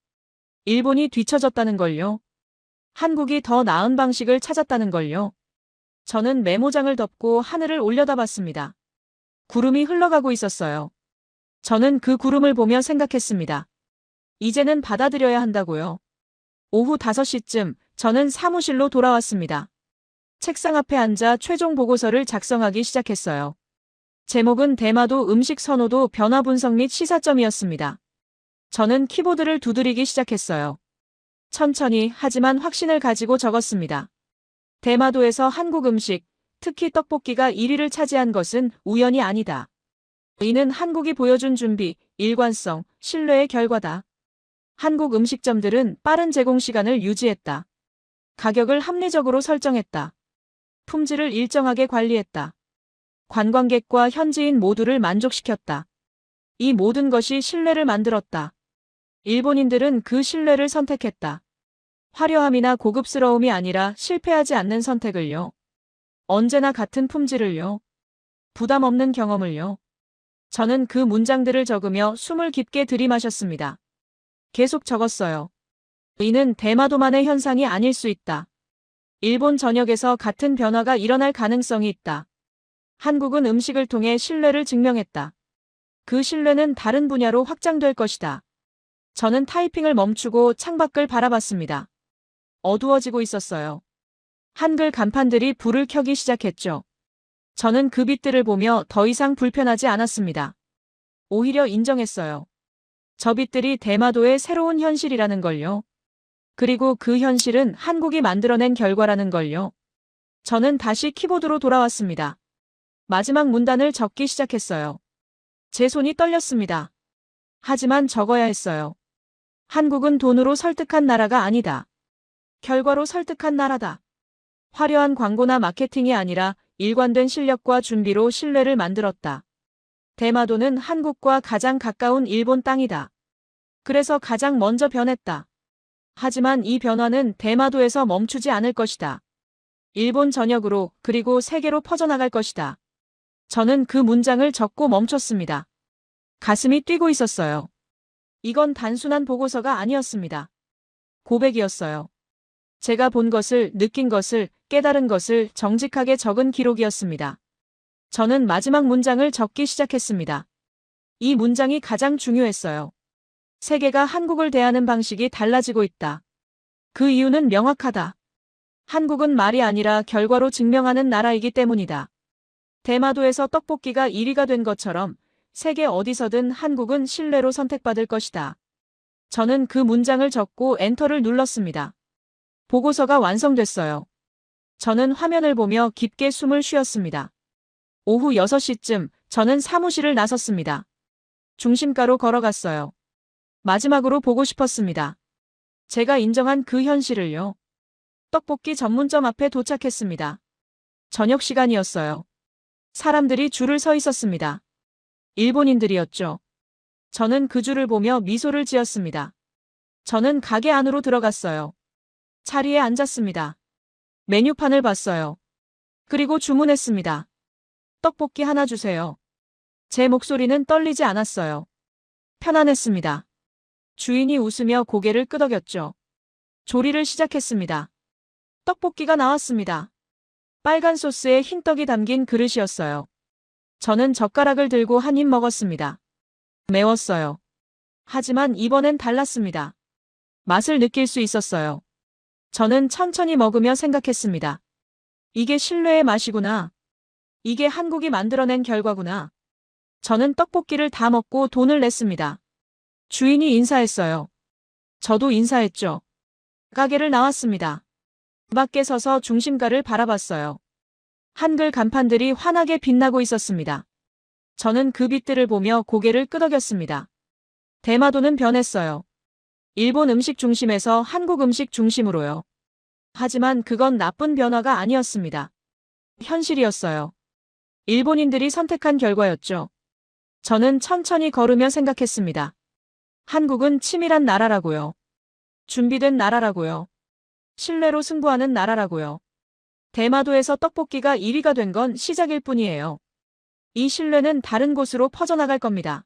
일본이 뒤처졌다는 걸요. 한국이 더 나은 방식을 찾았다는 걸요. 저는 메모장을 덮고 하늘을 올려다봤습니다. 구름이 흘러가고 있었어요. 저는 그 구름을 보며 생각했습니다. 이제는 받아들여야 한다고요. 오후 5시쯤 저는 사무실로 돌아왔습니다. 책상 앞에 앉아 최종 보고서를 작성하기 시작했어요. 제목은 대마도 음식 선호도 변화 분석 및 시사점이었습니다. 저는 키보드를 두드리기 시작했어요. 천천히 하지만 확신을 가지고 적었습니다. 대마도에서 한국 음식, 특히 떡볶이가 1위를 차지한 것은 우연이 아니다. 이는 한국이 보여준 준비, 일관성, 신뢰의 결과다. 한국 음식점들은 빠른 제공 시간을 유지했다. 가격을 합리적으로 설정했다. 품질을 일정하게 관리했다. 관광객과 현지인 모두를 만족시켰다. 이 모든 것이 신뢰를 만들었다. 일본인들은 그 신뢰를 선택했다. 화려함이나 고급스러움이 아니라 실패하지 않는 선택을요. 언제나 같은 품질을요. 부담 없는 경험을요. 저는 그 문장들을 적으며 숨을 깊게 들이마셨습니다. 계속 적었어요. 이는 대마도만의 현상이 아닐 수 있다. 일본 전역에서 같은 변화가 일어날 가능성이 있다. 한국은 음식을 통해 신뢰를 증명했다. 그 신뢰는 다른 분야로 확장될 것이다. 저는 타이핑을 멈추고 창밖을 바라봤습니다. 어두워지고 있었어요. 한글 간판들이 불을 켜기 시작했죠. 저는 그 빛들을 보며 더 이상 불편하지 않았습니다. 오히려 인정했어요. 저 빛들이 대마도의 새로운 현실이라는 걸요. 그리고 그 현실은 한국이 만들어낸 결과라는 걸요. 저는 다시 키보드로 돌아왔습니다. 마지막 문단을 적기 시작했어요. 제 손이 떨렸습니다. 하지만 적어야 했어요. 한국은 돈으로 설득한 나라가 아니다. 결과로 설득한 나라다. 화려한 광고나 마케팅이 아니라 일관된 실력과 준비로 신뢰를 만들었다. 대마도는 한국과 가장 가까운 일본 땅이다. 그래서 가장 먼저 변했다. 하지만 이 변화는 대마도에서 멈추지 않을 것이다. 일본 전역으로 그리고 세계로 퍼져나갈 것이다. 저는 그 문장을 적고 멈췄습니다. 가슴이 뛰고 있었어요. 이건 단순한 보고서가 아니었습니다. 고백이었어요. 제가 본 것을, 느낀 것을, 깨달은 것을 정직하게 적은 기록이었습니다. 저는 마지막 문장을 적기 시작했습니다. 이 문장이 가장 중요했어요. 세계가 한국을 대하는 방식이 달라지고 있다. 그 이유는 명확하다. 한국은 말이 아니라 결과로 증명하는 나라이기 때문이다. 대마도에서 떡볶이가 1위가 된 것처럼 세계 어디서든 한국은 신뢰로 선택받을 것이다. 저는 그 문장을 적고 엔터를 눌렀습니다. 보고서가 완성됐어요. 저는 화면을 보며 깊게 숨을 쉬었습니다. 오후 6시쯤 저는 사무실을 나섰습니다. 중심가로 걸어갔어요. 마지막으로 보고 싶었습니다. 제가 인정한 그 현실을요. 떡볶이 전문점 앞에 도착했습니다. 저녁 시간이었어요. 사람들이 줄을 서 있었습니다. 일본인들이었죠. 저는 그 줄을 보며 미소를 지었습니다. 저는 가게 안으로 들어갔어요. 자리에 앉았습니다. 메뉴판을 봤어요. 그리고 주문했습니다. 떡볶이 하나 주세요. 제 목소리는 떨리지 않았어요. 편안했습니다. 주인이 웃으며 고개를 끄덕였죠. 조리를 시작했습니다. 떡볶이가 나왔습니다. 빨간 소스에 흰 떡이 담긴 그릇이었어요. 저는 젓가락을 들고 한 입 먹었습니다. 매웠어요. 하지만 이번엔 달랐습니다. 맛을 느낄 수 있었어요. 저는 천천히 먹으며 생각했습니다. 이게 신뢰의 맛이구나. 이게 한국이 만들어낸 결과구나. 저는 떡볶이를 다 먹고 돈을 냈습니다. 주인이 인사했어요. 저도 인사했죠. 가게를 나왔습니다. 밖에 서서 중심가를 바라봤어요. 한글 간판들이 환하게 빛나고 있었습니다. 저는 그 빛들을 보며 고개를 끄덕였습니다. 대마도는 변했어요. 일본 음식 중심에서 한국 음식 중심으로요. 하지만 그건 나쁜 변화가 아니었습니다. 현실이었어요. 일본인들이 선택한 결과였죠. 저는 천천히 걸으며 생각했습니다. 한국은 치밀한 나라라고요. 준비된 나라라고요. 신뢰로 승부하는 나라라고요. 대마도에서 떡볶이가 1위가 된 건 시작일 뿐이에요. 이 신뢰는 다른 곳으로 퍼져나갈 겁니다.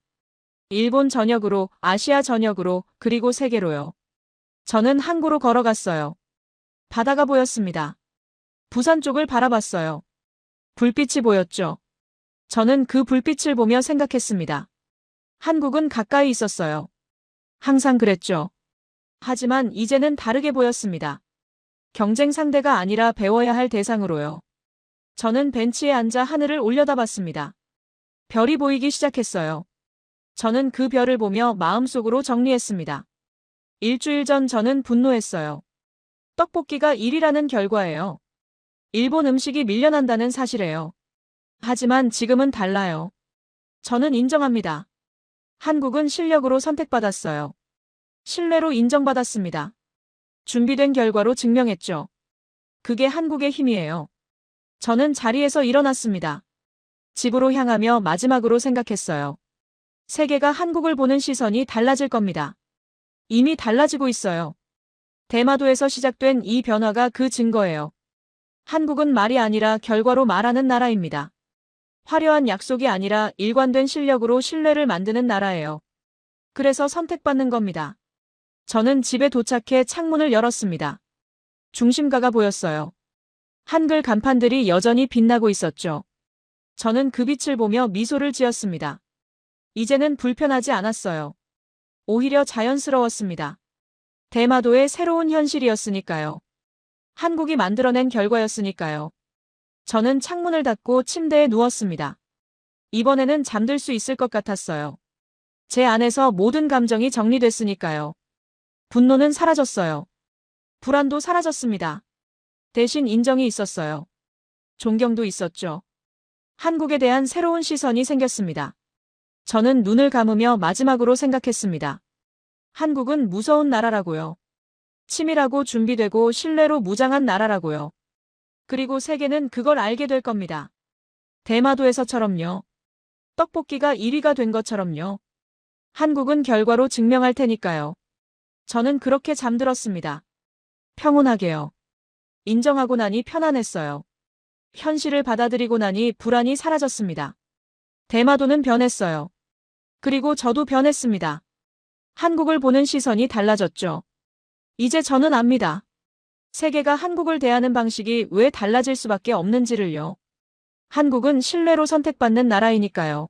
일본 전역으로, 아시아 전역으로, 그리고 세계로요. 저는 항구로 걸어갔어요. 바다가 보였습니다. 부산 쪽을 바라봤어요. 불빛이 보였죠. 저는 그 불빛을 보며 생각했습니다. 한국은 가까이 있었어요. 항상 그랬죠. 하지만 이제는 다르게 보였습니다. 경쟁 상대가 아니라 배워야 할 대상으로요. 저는 벤치에 앉아 하늘을 올려다봤습니다. 별이 보이기 시작했어요. 저는 그 별을 보며 마음속으로 정리했습니다. 일주일 전 저는 분노했어요. 떡볶이가 1위라는 결과예요. 일본 음식이 밀려난다는 사실이에요. 하지만 지금은 달라요. 저는 인정합니다. 한국은 실력으로 선택받았어요. 신뢰로 인정받았습니다. 준비된 결과로 증명했죠. 그게 한국의 힘이에요. 저는 자리에서 일어났습니다. 집으로 향하며 마지막으로 생각했어요. 세계가 한국을 보는 시선이 달라질 겁니다. 이미 달라지고 있어요. 대마도에서 시작된 이 변화가 그 증거예요. 한국은 말이 아니라 결과로 말하는 나라입니다. 화려한 약속이 아니라 일관된 실력으로 신뢰를 만드는 나라예요. 그래서 선택받는 겁니다. 저는 집에 도착해 창문을 열었습니다. 중심가가 보였어요. 한글 간판들이 여전히 빛나고 있었죠. 저는 그 빛을 보며 미소를 지었습니다. 이제는 불편하지 않았어요. 오히려 자연스러웠습니다. 대마도의 새로운 현실이었으니까요. 한국이 만들어낸 결과였으니까요. 저는 창문을 닫고 침대에 누웠습니다. 이번에는 잠들 수 있을 것 같았어요. 제 안에서 모든 감정이 정리됐으니까요. 분노는 사라졌어요. 불안도 사라졌습니다. 대신 인정이 있었어요. 존경도 있었죠. 한국에 대한 새로운 시선이 생겼습니다. 저는 눈을 감으며 마지막으로 생각했습니다. 한국은 무서운 나라라고요. 치밀하고 준비되고 신뢰로 무장한 나라라고요. 그리고 세계는 그걸 알게 될 겁니다. 대마도에서처럼요. 떡볶이가 1위가 된 것처럼요. 한국은 결과로 증명할 테니까요. 저는 그렇게 잠들었습니다. 평온하게요. 인정하고 나니 편안했어요. 현실을 받아들이고 나니 불안이 사라졌습니다. 대마도는 변했어요. 그리고 저도 변했습니다. 한국을 보는 시선이 달라졌죠. 이제 저는 압니다. 세계가 한국을 대하는 방식이 왜 달라질 수밖에 없는지를요. 한국은 신뢰로 선택받는 나라이니까요.